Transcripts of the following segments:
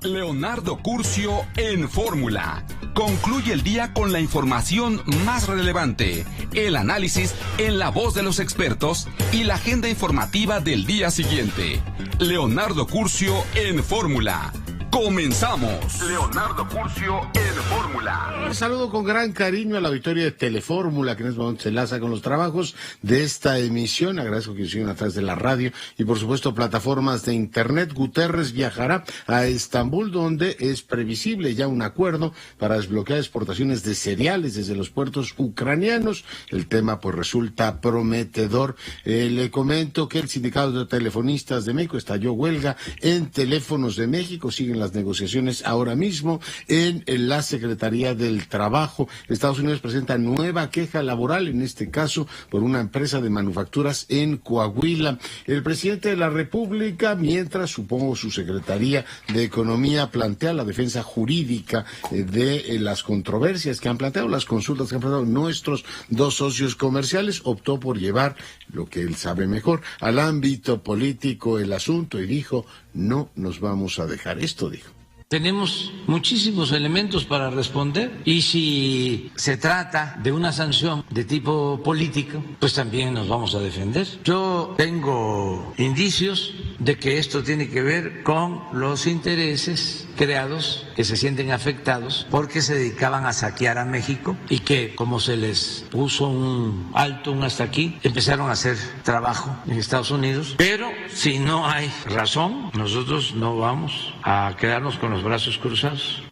Leonardo Curcio en Fórmula. Concluye el día con la información más relevante, el análisis en la voz de los expertos y la agenda informativa del día siguiente. Leonardo Curcio en Fórmula. ¡Comenzamos! Leonardo Curcio en Fórmula. Un saludo con gran cariño a la auditoría de Telefórmula, que en este momento se enlaza con los trabajos de esta emisión. Agradezco que siguen a través de la radio y, por supuesto, plataformas de Internet. Guterres viajará a Estambul, donde es previsible ya un acuerdo para desbloquear exportaciones de cereales desde los puertos ucranianos. El tema, pues, resulta prometedor. Le comento que el Sindicato de Telefonistas de México estalló huelga en Teléfonos de México. Siguen las negociaciones ahora mismo en la Secretaría del Trabajo. Estados Unidos presenta nueva queja laboral, en este caso por una empresa de manufacturas en Coahuila. El presidente de la República, mientras supongo su Secretaría de Economía plantea la defensa jurídica de las controversias que han planteado, las consultas que han planteado nuestros dos socios comerciales, optó por llevar lo que él sabe mejor al ámbito político el asunto y dijo: no nos vamos a dejar esto, dijo. Tenemos muchísimos elementos para responder y si se trata de una sanción de tipo político, pues también nos vamos a defender. Yo tengo indicios de que esto tiene que ver con los intereses creados que se sienten afectados porque se dedicaban a saquear a México y que, como se les puso un alto, un hasta aquí, empezaron a hacer trabajo en Estados Unidos. Pero si no hay razón, nosotros no vamos a quedarnos con los brazos cruzados.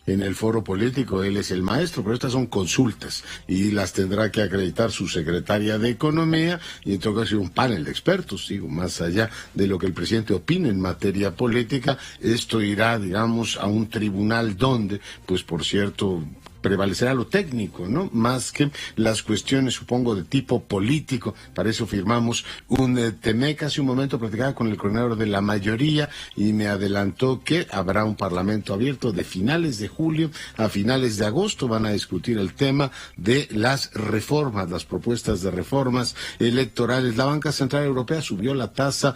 En el foro político él es el maestro, pero estas son consultas y las tendrá que acreditar su secretaria de Economía y en todo caso un panel de expertos, digo, más allá de lo que el presidente opine en materia política. Esto irá, digamos, a un tribunal donde, pues por cierto, prevalecerá lo técnico, ¿no? Más que las cuestiones, supongo, de tipo político. Para eso firmamos un TEMEC. Hace un momento platicaba con el coordinador de la mayoría y me adelantó que habrá un parlamento abierto de finales de julio a finales de agosto. Van a discutir el tema de las reformas, las propuestas de reformas electorales. La Banca Central Europea subió la tasa,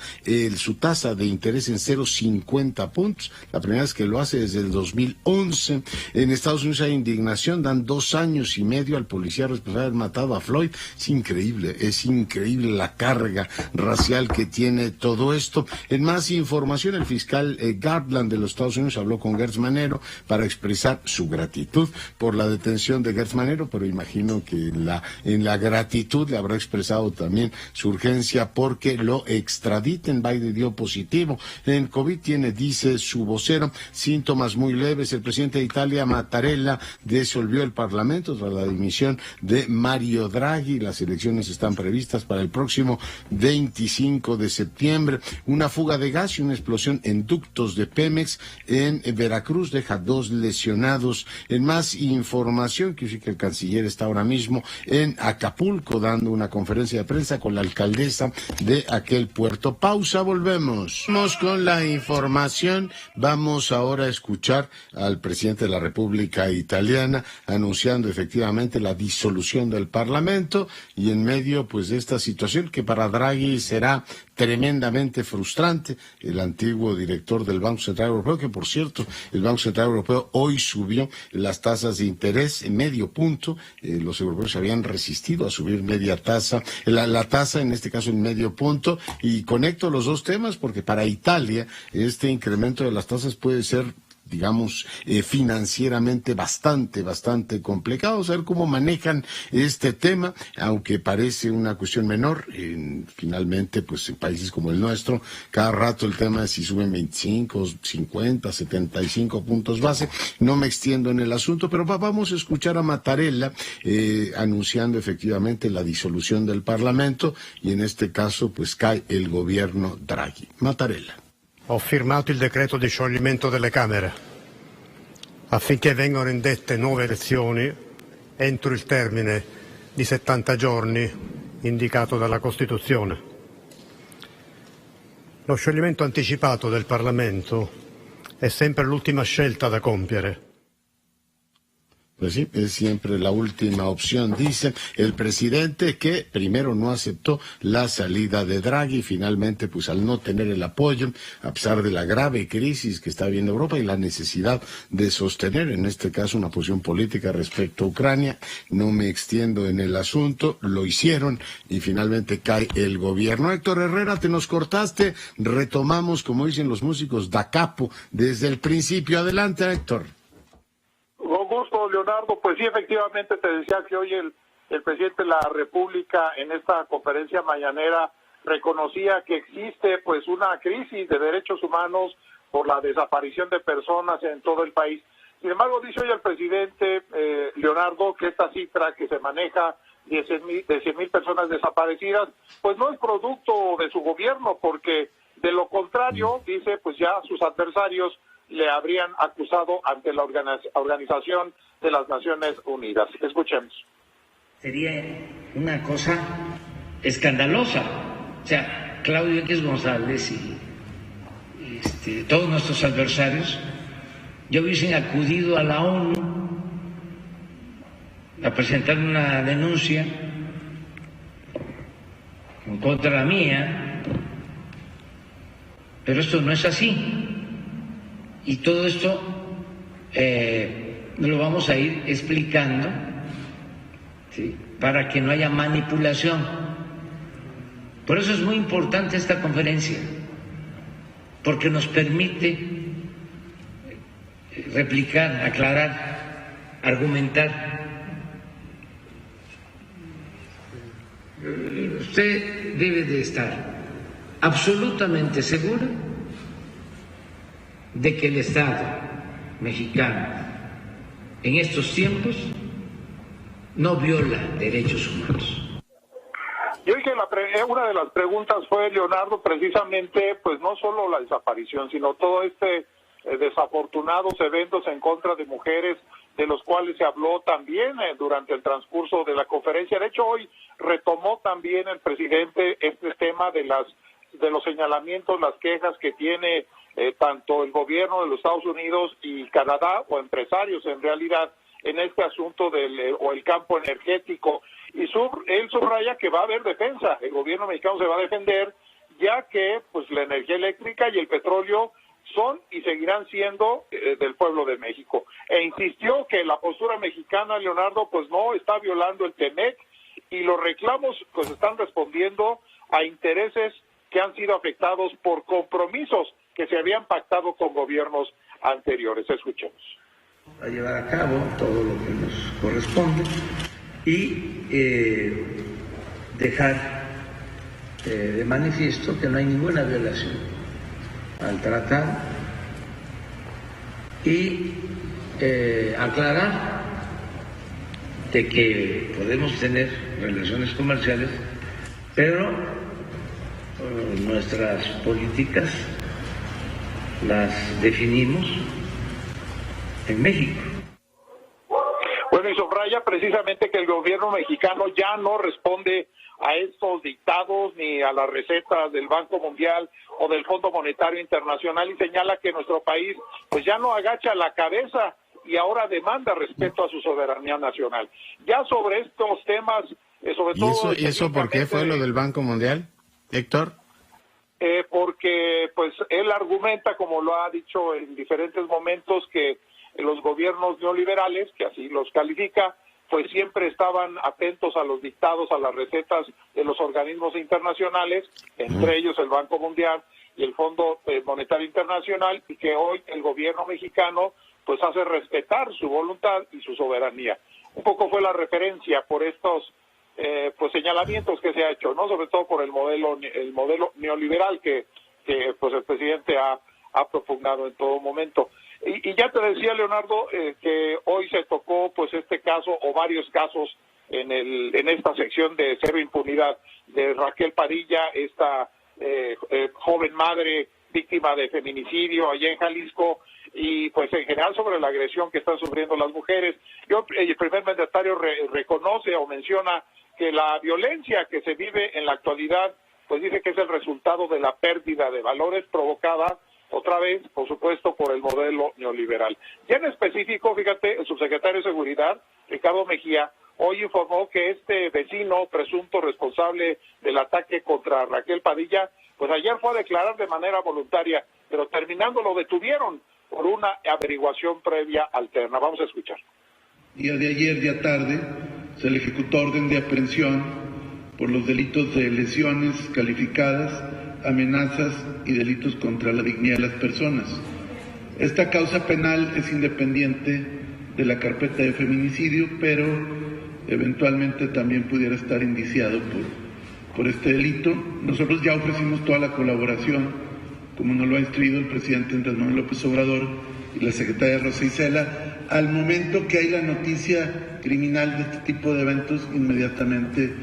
su tasa de interés en 0,50 puntos. La primera vez que lo hace desde el 2011. En Estados Unidos hay indignación. Dan 2 años y medio al policía responsable de haber matado a Floyd. Es increíble la carga racial que tiene todo esto. En más información, el fiscal Garland de los Estados Unidos habló con Gertz Manero para expresar su gratitud por la detención de Gertz Manero, pero imagino que en la gratitud le habrá expresado también su urgencia porque lo extraditen. Biden dio positivo en COVID, dice su vocero, síntomas muy leves. El presidente de Italia, Mattarella, disolvió el Parlamento tras la dimisión de Mario Draghi. Las elecciones están previstas para el próximo 25 de septiembre. Una fuga de gas y una explosión en ductos de Pemex en Veracruz deja 2 lesionados. En más información, que sí que el canciller está ahora mismo en Acapulco dando una conferencia de prensa con la alcaldesa de aquel puerto. Pausa, volvemos. Vamos con la información. Vamos ahora a escuchar al presidente de la República Italiana anunciando efectivamente la disolución del Parlamento y en medio, pues, de esta situación que para Draghi será tremendamente frustrante. El antiguo director del Banco Central Europeo, que por cierto, el Banco Central Europeo hoy subió las tasas de interés en medio punto. Los europeos habían resistido a subir media tasa, la tasa en este caso en medio punto, y conecto los dos temas porque para Italia este incremento de las tasas puede ser, digamos, financieramente bastante complicado. Saber cómo manejan este tema, aunque parece una cuestión menor, finalmente, pues en países como el nuestro, cada rato el tema es si suben 25, 50, 75 puntos base. No me extiendo en el asunto, pero vamos a escuchar a Mattarella anunciando efectivamente la disolución del Parlamento y en este caso, pues cae el gobierno Draghi. Mattarella. Ho firmato il decreto di scioglimento delle Camere affinché vengano indette nuove elezioni entro il termine di 70 giorni indicato dalla Costituzione. Lo scioglimento anticipato del Parlamento è sempre l'ultima scelta da compiere. Pues sí, es siempre la última opción, dice el presidente, que primero no aceptó la salida de Draghi y finalmente, pues al no tener el apoyo, a pesar de la grave crisis que está viviendo Europa y la necesidad de sostener, en este caso, una posición política respecto a Ucrania, no me extiendo en el asunto, lo hicieron y finalmente cae el gobierno. Héctor Herrera, te nos cortaste, retomamos, como dicen los músicos, da capo, desde el principio. Adelante, Héctor. Con gusto, Leonardo. Pues sí, efectivamente te decía que hoy el presidente de la República en esta conferencia mañanera reconocía que existe pues una crisis de derechos humanos por la desaparición de personas en todo el país. Sin embargo, dice hoy el presidente Leonardo que esta cifra que se maneja de 100,000 personas desaparecidas, pues no es producto de su gobierno, porque de lo contrario, dice, pues ya sus adversarios le habrían acusado ante la Organización de las Naciones Unidas. Escuchemos. Sería una cosa escandalosa. O sea, Claudio X González y todos nuestros adversarios ya hubiesen acudido a la ONU a presentar una denuncia en contra la mía, pero esto no es así. Y todo esto lo vamos a ir explicando, ¿sí?, para que no haya manipulación. Por eso es muy importante esta conferencia, porque nos permite replicar, aclarar, argumentar. Usted debe de estar absolutamente seguro de que el Estado mexicano en estos tiempos no viola derechos humanos. Yo dije una de las preguntas fue, Leonardo, precisamente, pues no solo la desaparición, sino todo desafortunados eventos en contra de mujeres, de los cuales se habló también durante el transcurso de la conferencia. De hecho, hoy retomó también el presidente este tema de los señalamientos, las quejas que tiene tanto el gobierno de los Estados Unidos y Canadá, o empresarios en realidad, en este asunto el campo energético. Y él subraya que va a haber defensa, el gobierno mexicano se va a defender, ya que pues la energía eléctrica y el petróleo son y seguirán siendo del pueblo de México. E insistió que la postura mexicana, Leonardo, pues no está violando el TEMEC, y los reclamos pues están respondiendo a intereses que han sido afectados por compromisos que se habían pactado con gobiernos anteriores. Escuchemos. A llevar a cabo todo lo que nos corresponde y dejar de manifiesto que no hay ninguna violación al tratado y aclarar de que podemos tener relaciones comerciales, pero nuestras políticas las definimos en México. Bueno, y subraya precisamente que el gobierno mexicano ya no responde a estos dictados ni a las recetas del Banco Mundial o del Fondo Monetario Internacional, y señala que nuestro país pues ya no agacha la cabeza y ahora demanda respeto a su soberanía nacional. Ya sobre estos temas, sobre todo... ¿Y eso por qué fue lo del Banco Mundial, Héctor? Porque pues él argumenta, como lo ha dicho en diferentes momentos, que los gobiernos neoliberales, que así los califica, pues siempre estaban atentos a los dictados, a las recetas de los organismos internacionales, entre ellos el Banco Mundial y el Fondo Monetario Internacional, y que hoy el gobierno mexicano pues hace respetar su voluntad y su soberanía. Un poco fue la referencia por estos pues señalamientos que se ha hecho, no, sobre todo por el modelo neoliberal que pues el presidente ha propugnado en todo momento. Y ya te decía, Leonardo, que hoy se tocó pues este caso o varios casos en esta sección de cero impunidad de Raquel Padilla, esta joven madre víctima de feminicidio allá en Jalisco, y pues en general sobre la agresión que están sufriendo las mujeres. El primer mandatario reconoce o menciona que la violencia que se vive en la actualidad, pues dice que es el resultado de la pérdida de valores provocada o otra vez, por supuesto, por el modelo neoliberal. Y en específico, fíjate, el subsecretario de Seguridad, Ricardo Mejía, hoy informó que este vecino presunto responsable del ataque contra Raquel Padilla, pues ayer fue a declarar de manera voluntaria, pero terminando lo detuvieron por una averiguación previa alterna. Vamos a escuchar. Día de ayer, día tarde, se le ejecutó orden de aprehensión por los delitos de lesiones calificadas, amenazas y delitos contra la dignidad de las personas. Esta causa penal es independiente de la carpeta de feminicidio, pero eventualmente también pudiera estar indiciado por este delito. Nosotros ya ofrecimos toda la colaboración, como nos lo ha instruido el presidente Andrés Manuel López Obrador y la secretaria Rosa Isela. Al momento que hay la noticia criminal de este tipo de eventos, inmediatamente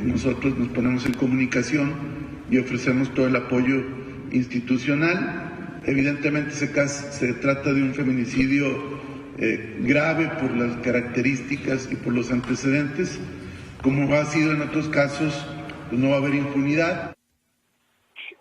nosotros nos ponemos en comunicación y ofrecemos todo el apoyo institucional. Evidentemente se trata de un feminicidio grave por las características y por los antecedentes. Como ha sido en otros casos, pues no va a haber impunidad.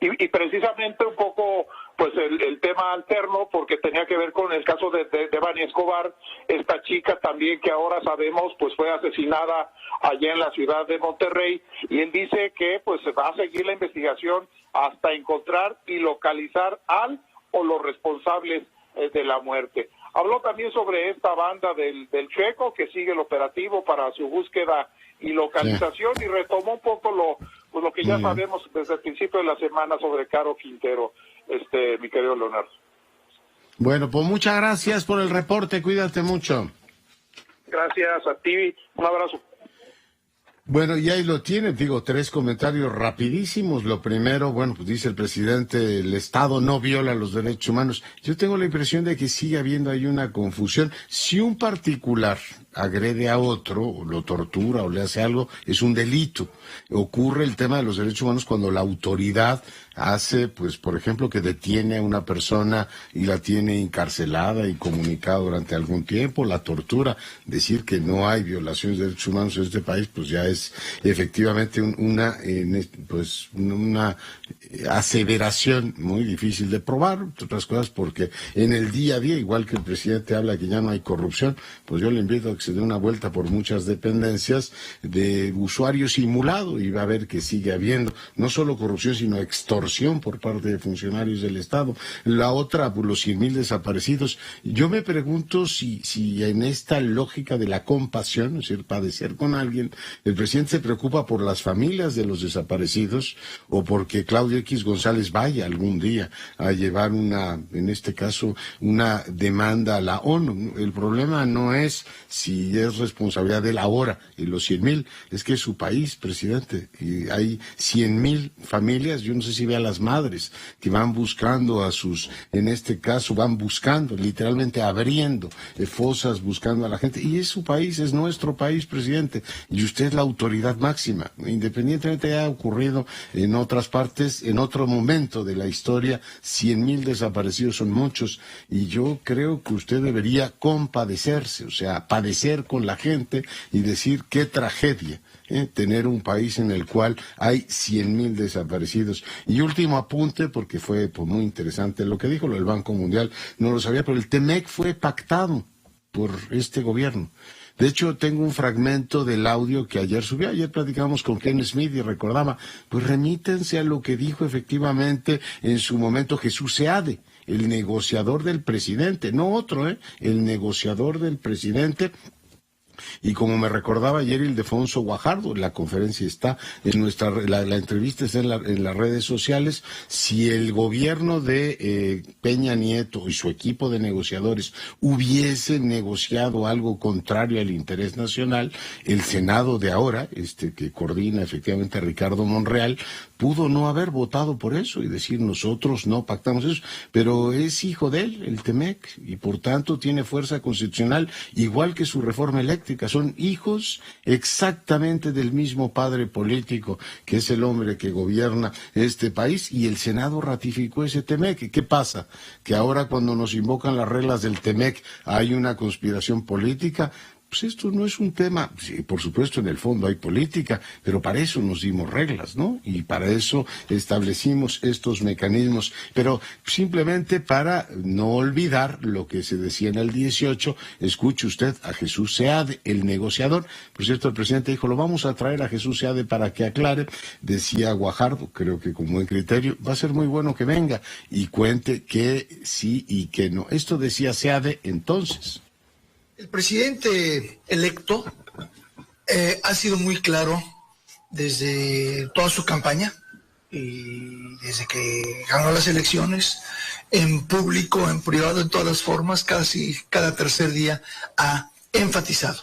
Y precisamente un poco pues el tema alterno, porque tenía que ver con el caso de Devani Escobar, esta chica también que ahora sabemos pues fue asesinada allá en la ciudad de Monterrey, y él dice que pues se va a seguir la investigación hasta encontrar y localizar al o los responsables de la muerte. Habló también sobre esta banda del Checo, que sigue el operativo para su búsqueda y localización, y retomó un poco lo que ya sabemos desde el principio de la semana sobre Caro Quintero, mi querido Leonardo. Bueno, pues muchas gracias por el reporte, cuídate mucho. Gracias a ti, un abrazo. Bueno, y ahí lo tiene, digo, 3 comentarios rapidísimos. Lo primero, bueno, pues dice el presidente, el Estado no viola los derechos humanos. Yo tengo la impresión de que sigue habiendo ahí una confusión. Si un particular agrede a otro, o lo tortura, o le hace algo, es un delito. Ocurre el tema de los derechos humanos cuando la autoridad hace, pues, por ejemplo, que detiene a una persona y la tiene encarcelada y comunicada durante algún tiempo, la tortura. Decir que no hay violaciones de derechos humanos en este país, pues ya es efectivamente una aseveración muy difícil de probar, entre otras cosas, porque en el día a día, igual que el presidente habla que ya no hay corrupción, pues yo le invito a que se dé una vuelta por muchas dependencias de usuario simulado y va a ver que sigue habiendo no solo corrupción, sino extorsión por parte de funcionarios del Estado. La otra, pues los 100,000 desaparecidos. Yo me pregunto si en esta lógica de la compasión, es decir, padecer con alguien, el presidente se preocupa por las familias de los desaparecidos o porque Claudio X González vaya algún día a llevar en este caso, una demanda a la ONU. El problema no es si es responsabilidad de él ahora y los 100,000, es que es su país, presidente, y hay 100,000 familias, yo no sé si ve a las madres que van buscando a sus, en este caso, van buscando, literalmente abriendo fosas, buscando a la gente, y es su país, es nuestro país, presidente, y usted es la autoridad máxima, independientemente de haya ocurrido en otras partes, en otro momento de la historia, 100,000 desaparecidos son muchos, y yo creo que usted debería compadecerse, o sea, padecer con la gente y decir qué tragedia, tener un país en el cual hay 100,000 desaparecidos. Y último apunte, porque fue muy interesante lo que dijo el Banco Mundial, no lo sabía, pero el TEMEC fue pactado por este gobierno. De hecho, tengo un fragmento del audio que ayer subí. Ayer platicamos con Ken Smith y recordaba, pues remítense a lo que dijo efectivamente en su momento Jesús Seade, el negociador del presidente, no otro, el negociador del presidente. Y como me recordaba ayer Ildefonso Guajardo, la conferencia está en la entrevista está en las redes sociales, si el gobierno de Peña Nieto y su equipo de negociadores hubiese negociado algo contrario al interés nacional, el Senado de ahora, que coordina efectivamente a Ricardo Monreal, pudo no haber votado por eso y decir nosotros no pactamos eso, pero es hijo de él, el TEMEC, y por tanto tiene fuerza constitucional, igual que su reforma eléctrica. Son hijos exactamente del mismo padre político, que es el hombre que gobierna este país, y el Senado ratificó ese TEMEC. ¿Qué pasa? Que ahora cuando nos invocan las reglas del TEMEC hay una conspiración política. pues esto no es un tema, sí, por supuesto en el fondo hay política, pero para eso nos dimos reglas, ¿no? Y para eso establecimos estos mecanismos, pero simplemente para no olvidar lo que se decía en el 18, escuche usted a Jesús Seade, el negociador. Por cierto, el presidente dijo, lo vamos a traer a Jesús Seade para que aclare. Decía Guajardo, creo que con buen criterio, va a ser muy bueno que venga y cuente que sí y que no. Esto decía Seade entonces. El presidente electo ha sido muy claro desde toda su campaña y desde que ganó las elecciones, en público, en privado, en todas las formas, casi cada tercer día ha enfatizado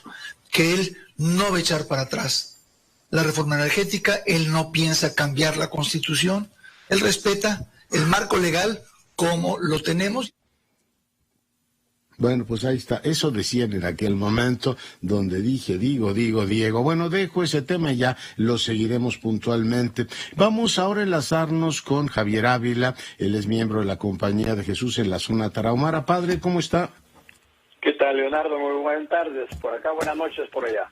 que él no va a echar para atrás la reforma energética, él no piensa cambiar la Constitución, él respeta el marco legal como lo tenemos. Bueno, pues ahí está. Eso decían en aquel momento donde digo, Diego. Bueno, dejo ese tema y ya lo seguiremos puntualmente. Vamos ahora a enlazarnos con Javier Ávila. Él es miembro de la Compañía de Jesús en la zona tarahumara. Padre, ¿cómo está? ¿Qué tal, Leonardo? Muy buenas tardes. Por acá, buenas noches por allá.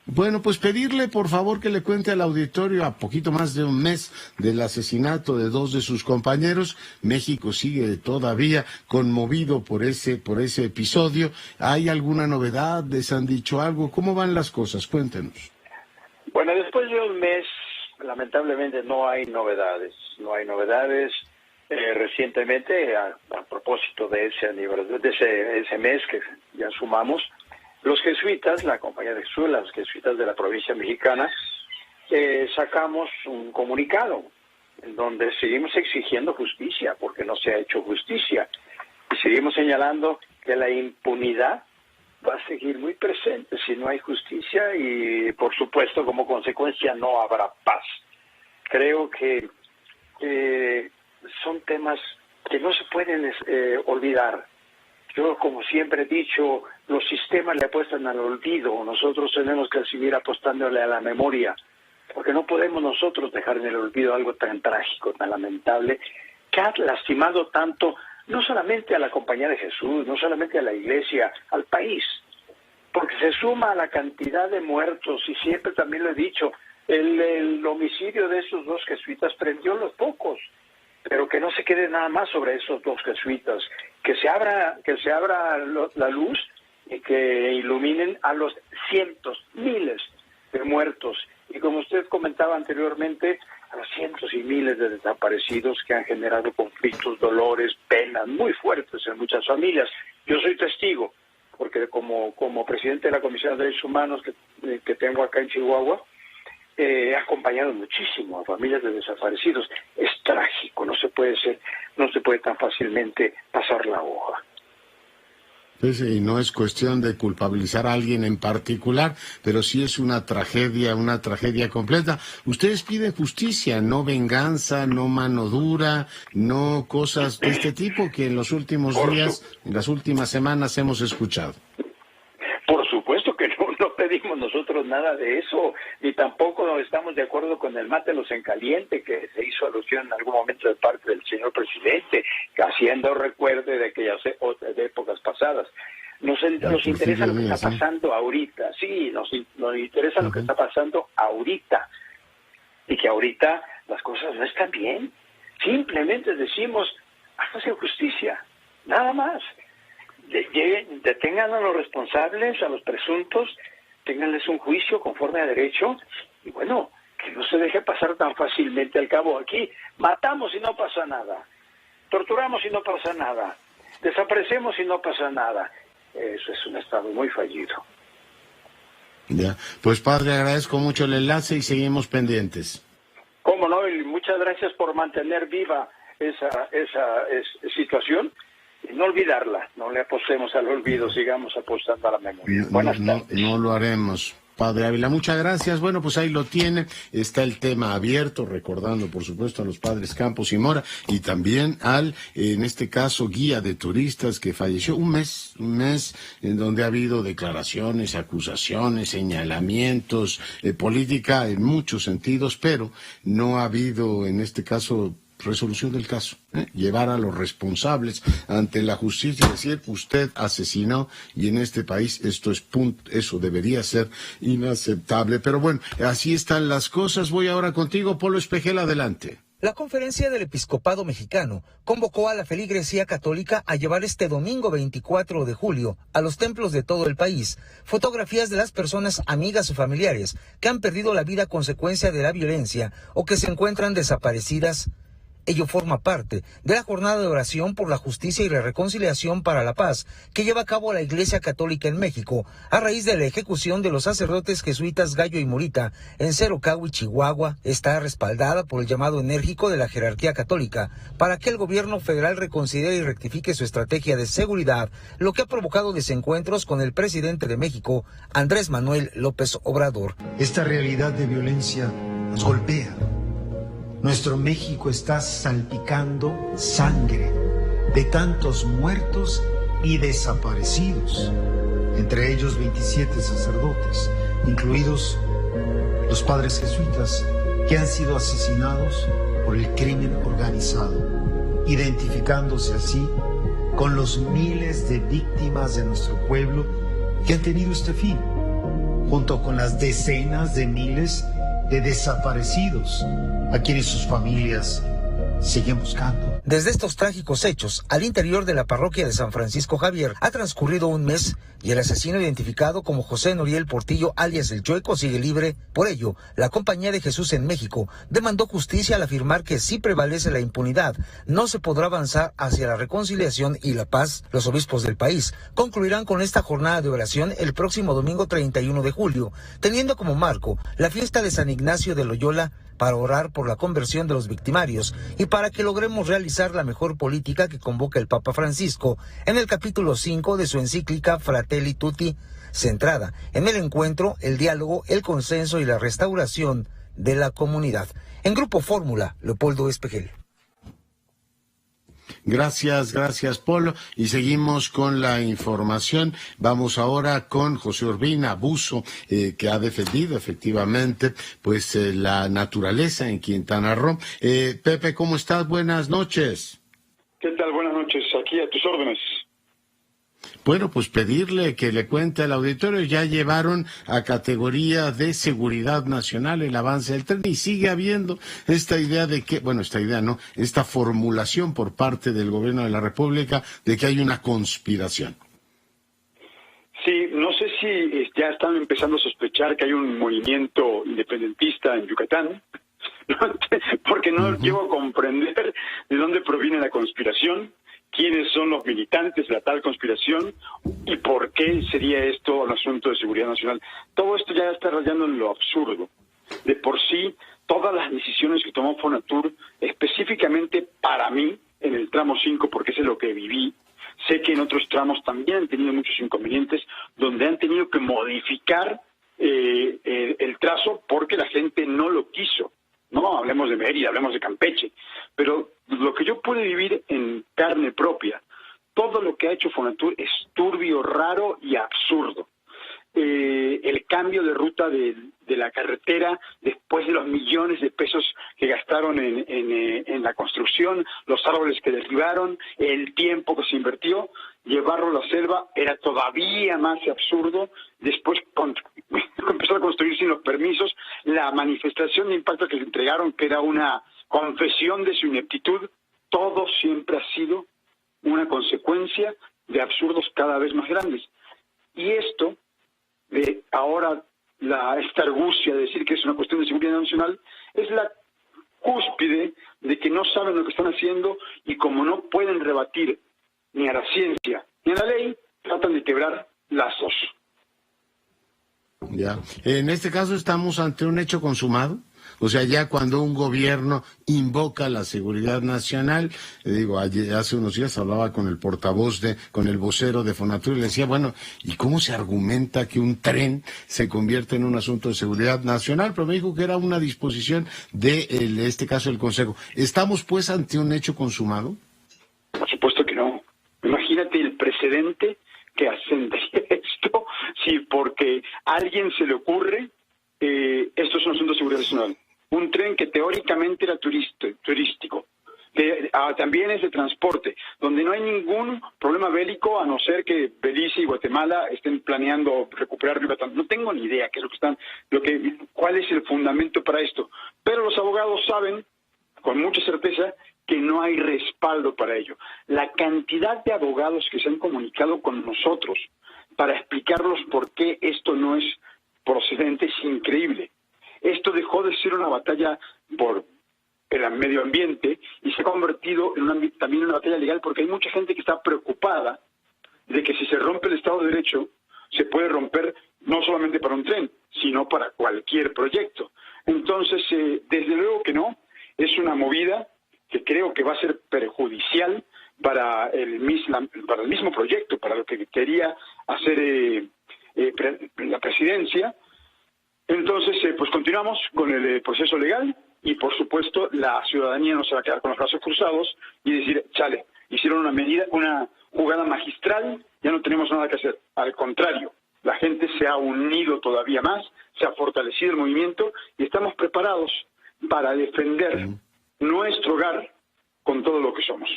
Bueno, pues pedirle por favor que le cuente al auditorio, a poquito más de un mes del asesinato de 2 de sus compañeros. México sigue todavía conmovido por ese episodio. ¿Hay alguna novedad? ¿Les han dicho algo? ¿Cómo van las cosas? Cuéntenos. Bueno, después de un mes, lamentablemente no hay novedades. Recientemente, a propósito de ese mes que ya sumamos, los jesuitas, la Compañía de Jesús, los jesuitas de la provincia mexicana, sacamos un comunicado en donde seguimos exigiendo justicia, porque no se ha hecho justicia. Y seguimos señalando que la impunidad va a seguir muy presente si no hay justicia y, por supuesto, como consecuencia no habrá paz. Creo que son temas que no se pueden olvidar. Yo, como siempre he dicho, los sistemas le apuestan al olvido. Nosotros tenemos que seguir apostándole a la memoria, porque no podemos nosotros dejar en el olvido algo tan trágico, tan lamentable, que ha lastimado tanto, no solamente a la Compañía de Jesús, no solamente a la Iglesia, al país, porque se suma a la cantidad de muertos, y siempre también lo he dicho, el homicidio de esos 2 jesuitas prendió los pocos, pero que no se quede nada más sobre esos 2 jesuitas, que se abra la luz y que iluminen a los cientos, miles de muertos, y como usted comentaba anteriormente, a los cientos y miles de desaparecidos que han generado conflictos, dolores, penas muy fuertes en muchas familias. Yo soy testigo, porque como presidente de la Comisión de Derechos Humanos que tengo acá en Chihuahua, he acompañado muchísimo a familias de desaparecidos. Es trágico, no se puede tan fácilmente pasar la hoja. Pues, y no es cuestión de culpabilizar a alguien en particular, pero sí es una tragedia completa. Ustedes piden justicia, no venganza, no mano dura, no cosas de este tipo que en los últimos días, en las últimas semanas hemos escuchado. Por supuesto que no pedimos nosotros nada de eso, ni tampoco estamos de acuerdo con el mátelos en caliente que se hizo alusión en algún momento de parte del señor presidente, haciendo recuerdo de aquellas de épocas pasadas. Nos interesa lo que está pasando ahorita, sí, nos interesa lo que está pasando ahorita, y que ahorita las cosas no están bien. Simplemente decimos, hágase justicia, nada más. Detengan a los responsables, a los presuntos, ténganles un juicio conforme a derecho, y bueno, que no se deje pasar tan fácilmente. Al cabo, aquí matamos y no pasa nada, torturamos y no pasa nada, desaparecemos y no pasa nada. Eso es un estado muy fallido. Ya, pues padre, agradezco mucho el enlace y seguimos pendientes. Cómo no, y muchas gracias por mantener viva esa situación. Y no olvidarla, no le apostemos al olvido, sigamos apostando a la memoria. Buenas tardes. No lo haremos. Padre Ávila, muchas gracias. Bueno, pues ahí lo tiene. Está el tema abierto, recordando, por supuesto, a los padres Campos y Mora, y también en este caso, guía de turistas que falleció un mes en donde ha habido declaraciones, acusaciones, señalamientos, política en muchos sentidos, pero no ha habido, en este caso, resolución del caso, llevar a los responsables ante la justicia y decir, usted asesinó, y en este país esto es eso debería ser inaceptable. Pero bueno, así están las cosas. Voy ahora contigo, Polo Espejel, adelante. La Conferencia del Episcopado Mexicano convocó a la feligresía católica a llevar este domingo 24 de julio a los templos de todo el país fotografías de las personas amigas o familiares que han perdido la vida a consecuencia de la violencia o que se encuentran desaparecidas. Ello forma parte de la jornada de oración por la justicia y la reconciliación para la paz que lleva a cabo la Iglesia Católica en México a raíz de la ejecución de los sacerdotes jesuitas Gallo y Morita en Cerocahui, Chihuahua. Está respaldada por el llamado enérgico de la jerarquía católica para que el gobierno federal reconsidere y rectifique su estrategia de seguridad, lo que ha provocado desencuentros con el presidente de México, Andrés Manuel López Obrador. Esta realidad de violencia nos golpea. Nuestro México está salpicando sangre de tantos muertos y desaparecidos, entre ellos 27 sacerdotes, incluidos los padres jesuitas que han sido asesinados por el crimen organizado, identificándose así con los miles de víctimas de nuestro pueblo que han tenido este fin, junto con las decenas de miles de desaparecidos a quienes sus familias siguen buscando. Desde estos trágicos hechos, al interior de la parroquia de San Francisco Javier, ha transcurrido un mes y el asesino, identificado como José Noriel Portillo, alias El Chueco, sigue libre. Por ello, la Compañía de Jesús en México demandó justicia al afirmar que si prevalece la impunidad, no se podrá avanzar hacia la reconciliación y la paz. Los obispos del país concluirán con esta jornada de oración el próximo domingo 31 de julio, teniendo como marco la fiesta de San Ignacio de Loyola, para orar por la conversión de los victimarios y para que logremos realizar la mejor política que convoca el Papa Francisco en el capítulo 5 de su encíclica Fratelli Tutti, centrada en el encuentro, el diálogo, el consenso y la restauración de la comunidad. En Grupo Fórmula, Leopoldo Espejel. Gracias, Polo. Y seguimos con la información. Vamos ahora con José Urbina Buzo, que ha defendido efectivamente pues la naturaleza en Quintana Roo. Pepe, ¿cómo estás? Buenas noches. ¿Qué tal? Buenas noches. Aquí a tus órdenes. Bueno, pues pedirle que le cuente al auditorio, ya llevaron a categoría de seguridad nacional el avance del tren y sigue habiendo esta idea de que, esta formulación por parte del gobierno de la República de que hay una conspiración. Sí, no sé si ya están empezando a sospechar que hay un movimiento independentista en Yucatán, porque no llego a comprender de dónde proviene la conspiración, quiénes son los militantes de la tal conspiración y por qué sería esto un asunto de seguridad nacional. Todo esto ya está rayando en lo absurdo. De por sí, todas las decisiones que tomó Fonatur, específicamente para mí, en el tramo 5, porque ese es lo que viví, sé que en otros tramos también han tenido muchos inconvenientes, donde han tenido que modificar el trazo porque la gente no lo quiso. No, hablemos de Mérida, hablemos de Campeche, pero lo que yo pude vivir en carne propia, todo lo que ha hecho Fonatur es turbio, raro y absurdo. El cambio de ruta de la carretera después de los millones de pesos que gastaron en la construcción, los árboles que derribaron, el tiempo que se invirtió, llevarlo a la selva era todavía más absurdo. Después empezó a construir sin los permisos, la manifestación de impacto que le entregaron, que era una confesión de su ineptitud, todo siempre ha sido una consecuencia de absurdos cada vez más grandes. Y esto, de ahora esta argucia de decir que es una cuestión de seguridad nacional, es la cúspide de que no saben lo que están haciendo y como no pueden rebatir ni a la ciencia ni a la ley, tratan de quebrar lazos. Ya. En este caso estamos ante un hecho consumado. O sea, ya cuando un gobierno invoca la seguridad nacional, hace unos días hablaba con el con el vocero de Fonatur y le decía, bueno, ¿y cómo se argumenta que un tren se convierte en un asunto de seguridad nacional? Pero me dijo que era una disposición de, este caso, el Consejo. ¿Estamos, pues, ante un hecho consumado? Por supuesto que no. Imagínate el precedente que ascendería esto si porque a alguien se le ocurre esto es un asunto de seguridad nacional. Un tren que teóricamente era turístico, que también es de transporte, donde no hay ningún problema bélico, a no ser que Belice y Guatemala estén planeando recuperar Yucatán. No tengo ni idea qué es cuál es el fundamento para esto, pero los abogados saben con mucha certeza que no hay respaldo para ello. La cantidad de abogados que se han comunicado con nosotros para explicarlos por qué esto no es procedente es increíble. Esto dejó de ser una batalla por el medio ambiente y se ha convertido también en una batalla legal, porque hay mucha gente que está preocupada de que si se rompe el Estado de Derecho, se puede romper no solamente para un tren, sino para cualquier proyecto. Entonces, desde luego que no, es una movida que creo que va a ser perjudicial para el mismo proyecto, para lo que quería hacer la presidencia. Entonces, pues continuamos con el proceso legal y, por supuesto, la ciudadanía no se va a quedar con los brazos cruzados y decir, chale, hicieron una jugada magistral, ya no tenemos nada que hacer. Al contrario, la gente se ha unido todavía más, se ha fortalecido el movimiento y estamos preparados para defender nuestro hogar con todo lo que somos.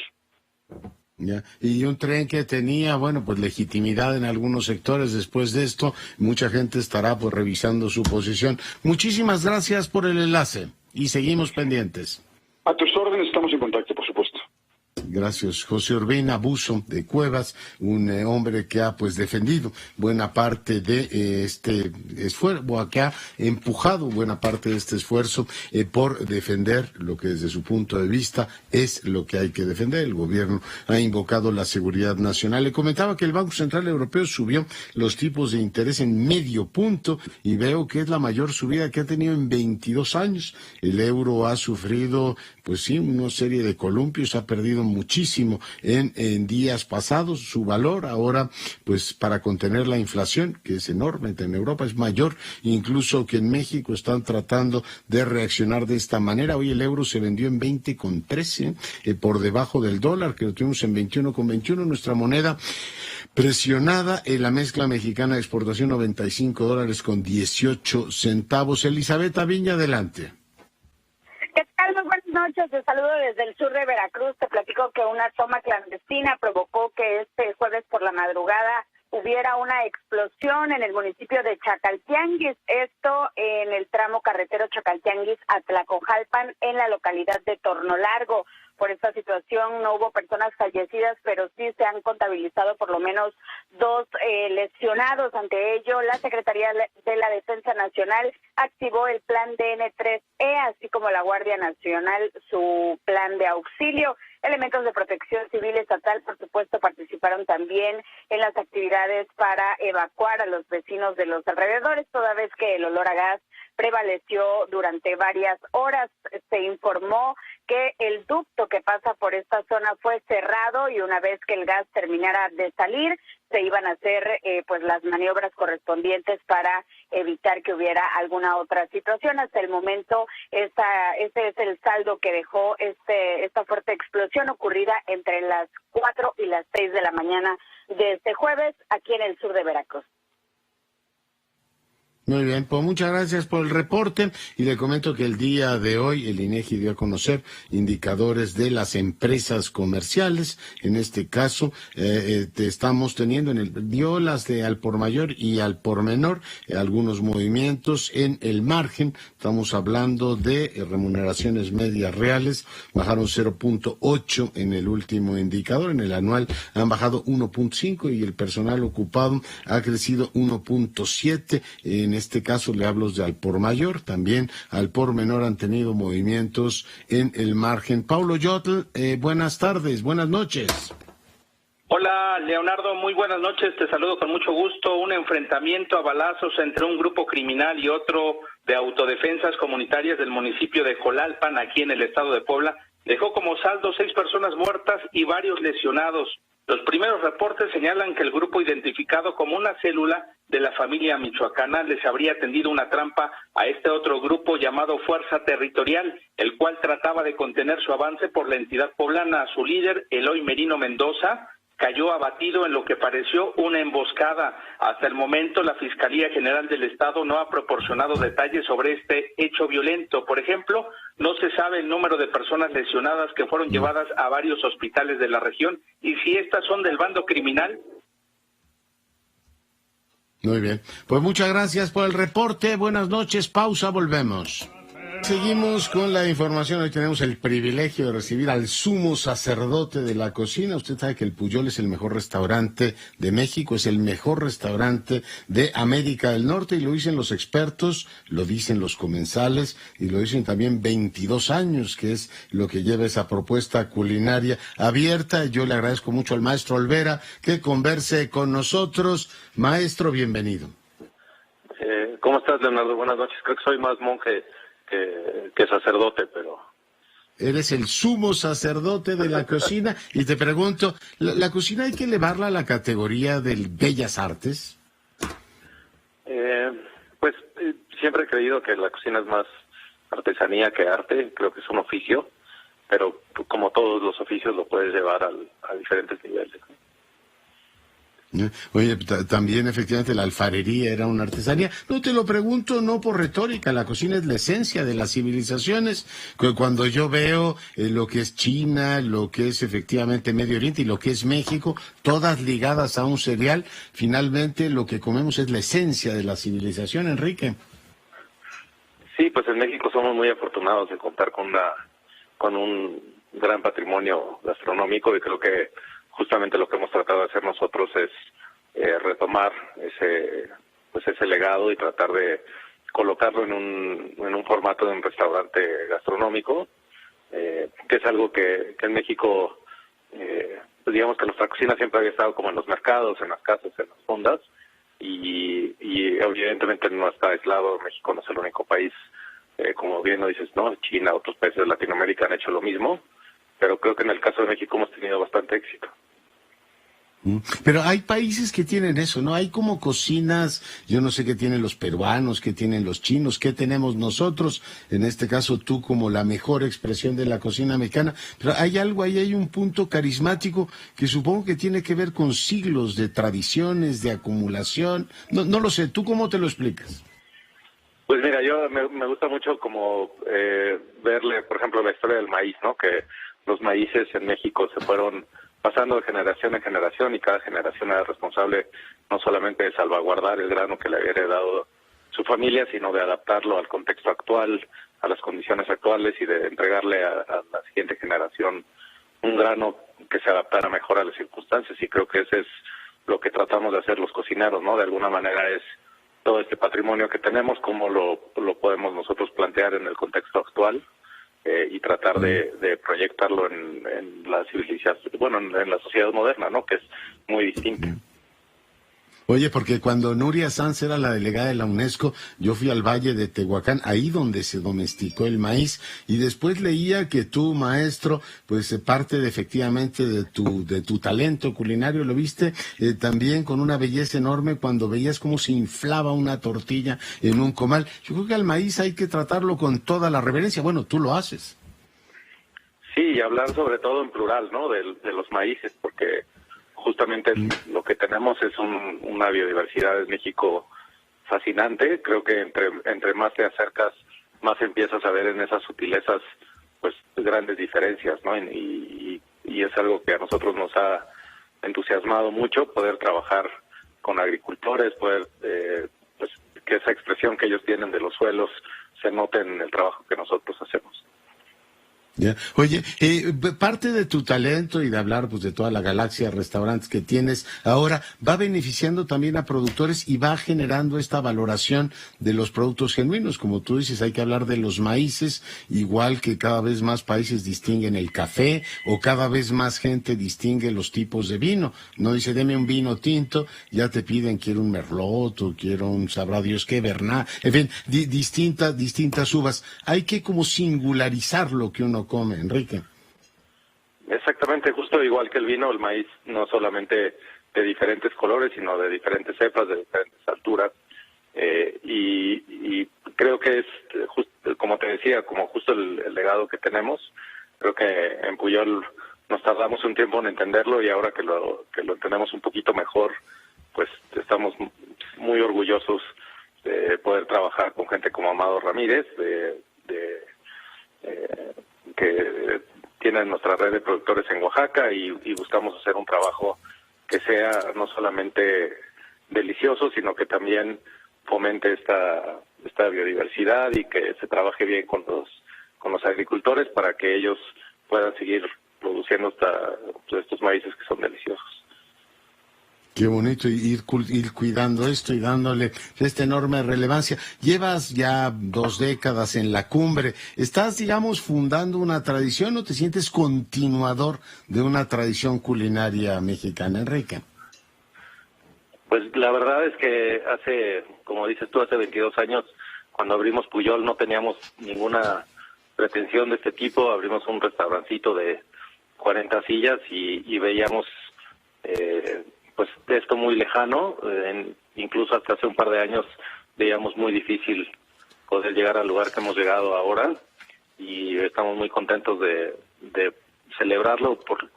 Ya. Y un tren que tenía, bueno, pues legitimidad en algunos sectores. Después de esto, mucha gente estará pues revisando su posición. Muchísimas gracias por el enlace y seguimos pendientes. A tus órdenes, estamos en contacto, por supuesto. Gracias. José Urbina Abuso de Cuevas, un hombre que ha pues defendido buena parte de este esfuerzo, que ha empujado buena parte de este esfuerzo por defender lo que desde su punto de vista es lo que hay que defender. El gobierno ha invocado la seguridad nacional. Le comentaba que el Banco Central Europeo subió los tipos de interés en medio punto y veo que es la mayor subida que ha tenido en 22 años. El euro ha sufrido, pues sí, una serie de columpios, ha perdido muchísimo en días pasados su valor. Ahora, pues para contener la inflación, que es enorme en Europa, es mayor incluso que en México, están tratando de reaccionar de esta manera. Hoy el euro se vendió en 20,13, por debajo del dólar, que lo tuvimos en 21,21. Nuestra moneda presionada en la mezcla mexicana de exportación, $95,18. Elizabeth Aviña, adelante. ¿Qué tal? Muy buenas noches. Te saludo desde el sur de Veracruz. Te platico que una toma clandestina provocó que este jueves por la madrugada hubiera una explosión en el municipio de Chacaltianguis, esto en el tramo carretero Chacaltianguis a Tlacojalpan, en la localidad de Torno Largo. Por esta situación no hubo personas fallecidas, pero sí se han contabilizado por lo menos 2 lesionados. Ante ello, la Secretaría de la Defensa Nacional activó el plan DN3E, así como la Guardia Nacional su plan de auxilio. Elementos de Protección Civil Estatal, por supuesto, participaron también en las actividades para evacuar a los vecinos de los alrededores, toda vez que el olor a gas prevaleció durante varias horas. Se informó que el ducto que pasa por esta zona fue cerrado y una vez que el gas terminara de salir, se iban a hacer pues las maniobras correspondientes para evitar que hubiera alguna otra situación. Hasta el momento, ese es el saldo que dejó esta fuerte explosión ocurrida entre las 4 y las 6 de la mañana de este jueves aquí en el sur de Veracruz. Muy bien, pues muchas gracias por el reporte y le comento que el día de hoy el INEGI dio a conocer indicadores de las empresas comerciales. En este caso estamos teniendo dio las de al por mayor y al por menor algunos movimientos en el margen. Estamos hablando de remuneraciones medias reales, bajaron 0.8 en el último indicador, en el anual han bajado 1.5 y el personal ocupado ha crecido 1.7. En este caso le hablo de al por mayor, también al por menor han tenido movimientos en el margen. Paulo Yotl, buenas tardes, buenas noches. Hola Leonardo, muy buenas noches, te saludo con mucho gusto. Un enfrentamiento a balazos entre un grupo criminal y otro de autodefensas comunitarias del municipio de Colalpan, aquí en el estado de Puebla, dejó como saldo 6 personas muertas y varios lesionados. Los primeros reportes señalan que el grupo identificado como una célula de la familia michoacana les habría tendido una trampa a este otro grupo llamado Fuerza Territorial, el cual trataba de contener su avance por la entidad poblana. Su líder, Eloy Merino Mendoza, cayó abatido en lo que pareció una emboscada. Hasta el momento, la Fiscalía General del Estado no ha proporcionado detalles sobre este hecho violento. Por ejemplo, no se sabe el número de personas lesionadas que fueron llevadas a varios hospitales de la región y si estas son del bando criminal. Muy bien. Pues muchas gracias por el reporte. Buenas noches. Pausa, volvemos. Seguimos con la información. Hoy tenemos el privilegio de recibir al sumo sacerdote de la cocina. Usted sabe que el Pujol es el mejor restaurante de México, es el mejor restaurante de América del Norte, y lo dicen los expertos, lo dicen los comensales, y lo dicen también 22 años, que es lo que lleva esa propuesta culinaria abierta. Yo le agradezco mucho al maestro Olvera que converse con nosotros. Maestro, bienvenido. ¿Cómo estás, Leonardo? Buenas noches. Creo que soy más monje que sacerdote, pero... Eres el sumo sacerdote de la cocina, y te pregunto, ¿la cocina hay que elevarla a la categoría de bellas artes? Siempre he creído que la cocina es más artesanía que arte. Creo que es un oficio, pero como todos los oficios lo puedes llevar a diferentes niveles. Oye, también efectivamente la alfarería era una artesanía. No te lo pregunto no por retórica, la cocina es la esencia de las civilizaciones. Cuando yo veo lo que es China, lo que es efectivamente Medio Oriente y lo que es México, todas ligadas a un cereal, finalmente lo que comemos es la esencia de la civilización, Enrique. Sí, pues en México somos muy afortunados de contar con un gran patrimonio gastronómico, y creo que justamente lo que hemos tratado de hacer nosotros es retomar ese legado y tratar de colocarlo en un formato de un restaurante gastronómico, que es algo que en México, pues digamos que nuestra cocina siempre había estado como en los mercados, en las casas, en las fondas, y evidentemente no está aislado. México no es el único país, como bien lo dices, ¿no? China, otros países de Latinoamérica han hecho lo mismo, pero creo que en el caso de México hemos tenido bastante éxito. Pero hay países que tienen eso, ¿no? Hay como cocinas, yo no sé qué tienen los peruanos, qué tienen los chinos, qué tenemos nosotros, en este caso tú como la mejor expresión de la cocina mexicana, pero hay algo ahí, hay un punto carismático que supongo que tiene que ver con siglos de tradiciones, de acumulación, no lo sé, ¿tú cómo te lo explicas? Pues mira, yo me gusta mucho como verle, por ejemplo, la historia del maíz, ¿no? Que los maíces en México se fueron pasando de generación en generación, y cada generación era responsable no solamente de salvaguardar el grano que le había heredado su familia, sino de adaptarlo al contexto actual, a las condiciones actuales, y de entregarle a la siguiente generación un grano que se adaptara mejor a las circunstancias. Y creo que ese es lo que tratamos de hacer los cocineros, ¿no? De alguna manera es todo este patrimonio que tenemos, cómo lo podemos nosotros plantear en el contexto actual, y tratar de proyectarlo en la civilización, bueno, en la sociedad moderna, ¿no? Que es muy distinta. Oye, porque cuando Nuria Sanz era la delegada de la UNESCO, yo fui al Valle de Tehuacán, ahí donde se domesticó el maíz, y después leía que tú, maestro, pues parte efectivamente de tu talento culinario, lo viste también con una belleza enorme cuando veías cómo se inflaba una tortilla en un comal. Yo creo que al maíz hay que tratarlo con toda la reverencia. Bueno, tú lo haces. Sí, y hablar sobre todo en plural, ¿no? De los maíces, porque justamente lo que tenemos es una biodiversidad en México fascinante. Creo que entre más te acercas, más empiezas a ver en esas sutilezas pues grandes diferencias, ¿no? Y es algo que a nosotros nos ha entusiasmado mucho, poder trabajar con agricultores, poder pues que esa expresión que ellos tienen de los suelos se note en el trabajo que nosotros hacemos. Yeah. Oye, parte de tu talento y de hablar pues de toda la galaxia de restaurantes que tienes ahora va beneficiando también a productores y va generando esta valoración de los productos genuinos. Como tú dices, hay que hablar de los maíces, igual que cada vez más países distinguen el café, o cada vez más gente distingue los tipos de vino. No dice, deme un vino tinto, ya te piden, quiero un merlot o quiero un sabrá Dios qué, Bernat, en fin, distintas uvas. Hay que como singularizar lo que uno come, Enrique. Exactamente, justo igual que el vino, el maíz no solamente de diferentes colores, sino de diferentes cepas, de diferentes alturas, y creo que es, como te decía, como justo el legado que tenemos. Creo que en Pujol nos tardamos un tiempo en entenderlo y ahora que lo entendemos un poquito mejor, pues estamos muy orgullosos de poder trabajar con gente como Amado Ramírez, que tiene nuestra red de productores en Oaxaca y buscamos hacer un trabajo que sea no solamente delicioso, sino que también fomente esta biodiversidad y que se trabaje bien con los agricultores para que ellos puedan seguir produciendo estos maíces que son deliciosos. Qué bonito ir cuidando esto y dándole esta enorme relevancia. Llevas ya 2 décadas en la cumbre. ¿Estás, digamos, fundando una tradición o te sientes continuador de una tradición culinaria mexicana, Enrique? Pues la verdad es que como dices tú, hace 22 años, cuando abrimos Pujol no teníamos ninguna pretensión de este tipo. Abrimos un restaurancito de 40 sillas y veíamos pues esto muy lejano, incluso hasta hace un par de años veíamos muy difícil poder llegar al lugar que hemos llegado ahora y estamos muy contentos de celebrarlo por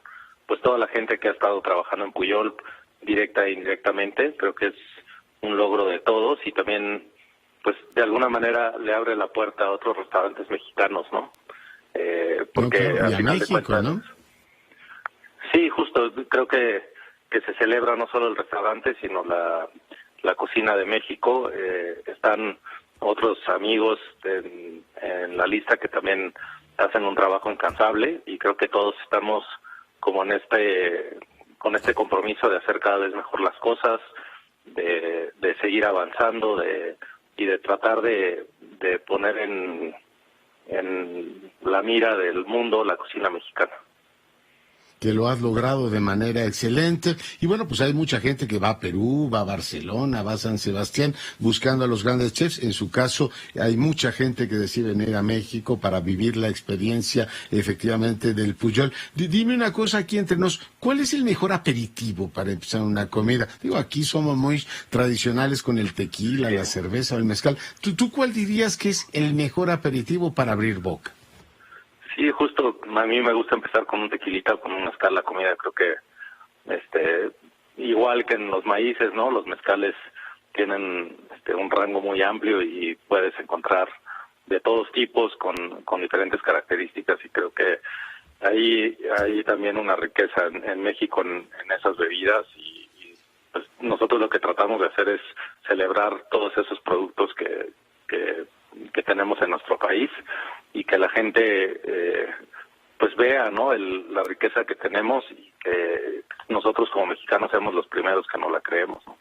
pues toda la gente que ha estado trabajando en Pujol, directa e indirectamente. Creo que es un logro de todos y también pues de alguna manera le abre la puerta a otros restaurantes mexicanos, ¿no? Porque no, al y a final México, de cuentas, ¿no? Sí, justo, creo que se celebra no solo el restaurante, sino la cocina de México. Están otros amigos en la lista que también hacen un trabajo incansable y creo que todos estamos como con este compromiso de hacer cada vez mejor las cosas, de seguir avanzando y de tratar de poner en la mira del mundo la cocina mexicana. Que lo has logrado de manera excelente. Y bueno, pues hay mucha gente que va a Perú, va a Barcelona, va a San Sebastián, buscando a los grandes chefs. En su caso, hay mucha gente que decide venir a México para vivir la experiencia, efectivamente, del Pujol. Dime una cosa aquí entre nos, ¿cuál es el mejor aperitivo para empezar una comida? Digo, aquí somos muy tradicionales con el tequila, la cerveza, el mezcal. ¿Tú cuál dirías que es el mejor aperitivo para abrir boca? Sí, justo, a mí me gusta empezar con un tequilita, con un mezcal la comida. Creo que igual que en los maíces, ¿no? Los mezcales tienen un rango muy amplio y puedes encontrar de todos tipos con diferentes características y creo que hay también una riqueza en México en esas bebidas y pues nosotros lo que tratamos de hacer es celebrar todos esos productos que tenemos en nuestro país y que la gente pues vea, ¿no? La riqueza que tenemos y que nosotros como mexicanos seamos los primeros que no la creemos, ¿no?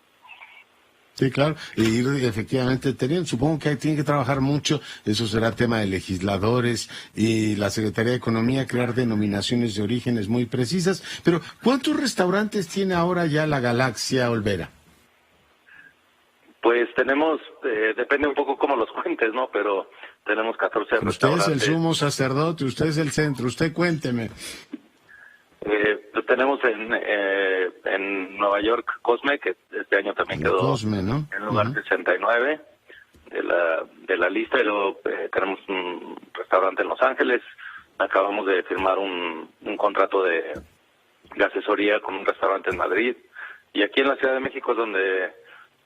Sí, claro, y ir efectivamente teniendo, supongo que tiene que trabajar mucho, eso será tema de legisladores y la Secretaría de Economía, crear denominaciones de orígenes muy precisas, pero ¿cuántos restaurantes tiene ahora ya la Galaxia Olvera? Pues tenemos, depende un poco cómo los cuentes, ¿no? Pero tenemos 14 Usted restaurantes. es el sumo sacerdote, usted es el centro, usted cuénteme. Pues tenemos en Nueva York Cosme, que este año también quedó Cosme, ¿no? en lugar 69 de la lista, y luego tenemos un restaurante en Los Ángeles. Acabamos de firmar un contrato de asesoría con un restaurante en Madrid, y aquí en la Ciudad de México es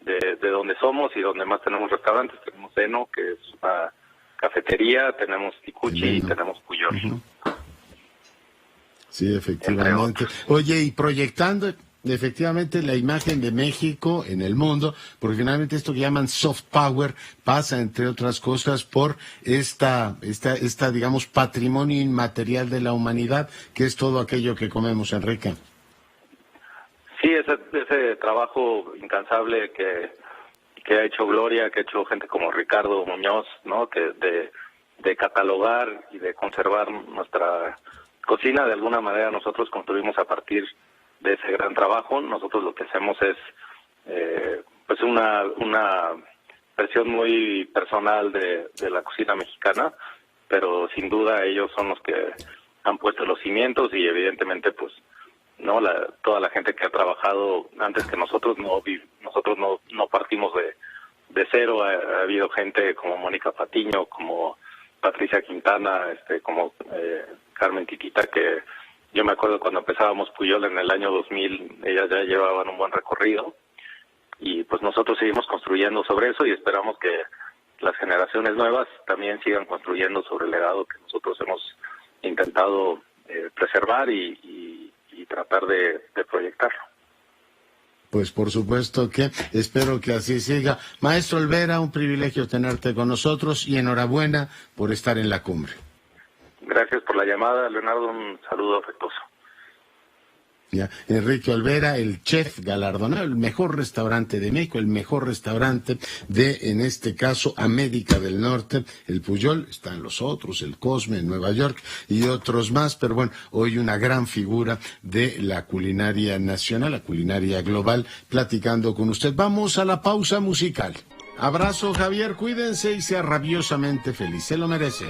de donde somos y donde más tenemos restaurantes. Tenemos Eno, que es una cafetería, tenemos Ticuchi y tenemos Pujol. Sí, efectivamente. Oye, y proyectando efectivamente la imagen de México en el mundo, porque finalmente esto que llaman soft power pasa, entre otras cosas, por esta digamos, patrimonio inmaterial de la humanidad, que es todo aquello que comemos, Enrique. Sí, ese trabajo incansable que ha hecho Gloria, que ha hecho gente como Ricardo Muñoz, ¿no? Que de catalogar y de conservar nuestra cocina, de alguna manera nosotros construimos a partir de ese gran trabajo. Nosotros lo que hacemos es pues una versión muy personal de la cocina mexicana, pero sin duda ellos son los que han puesto los cimientos y evidentemente pues toda la gente que ha trabajado antes que nosotros no partimos de cero. Ha habido gente como Mónica Patiño, como Patricia Quintana, como Carmen Titita, que Yo me acuerdo cuando empezábamos Pujol en el año 2000, ellas ya llevaban un buen recorrido y pues nosotros seguimos construyendo sobre eso y esperamos que las generaciones nuevas también sigan construyendo sobre el legado que nosotros hemos intentado preservar y tratar de proyectarlo. Pues por supuesto que espero que así siga. Maestro Olvera, un privilegio tenerte con nosotros y enhorabuena por estar en la cumbre. Gracias por la llamada, Leonardo, un saludo afectuoso. Ya, Enrique Olvera, el chef galardonado, el mejor restaurante de México, el mejor restaurante de, en este caso, América del Norte, el Pujol, están los otros, el Cosme en Nueva York y otros más, pero bueno, hoy una gran figura de la culinaria nacional, la culinaria global, platicando con usted. Vamos a la pausa musical. Abrazo, Javier, cuídense y sea rabiosamente feliz, se lo merece.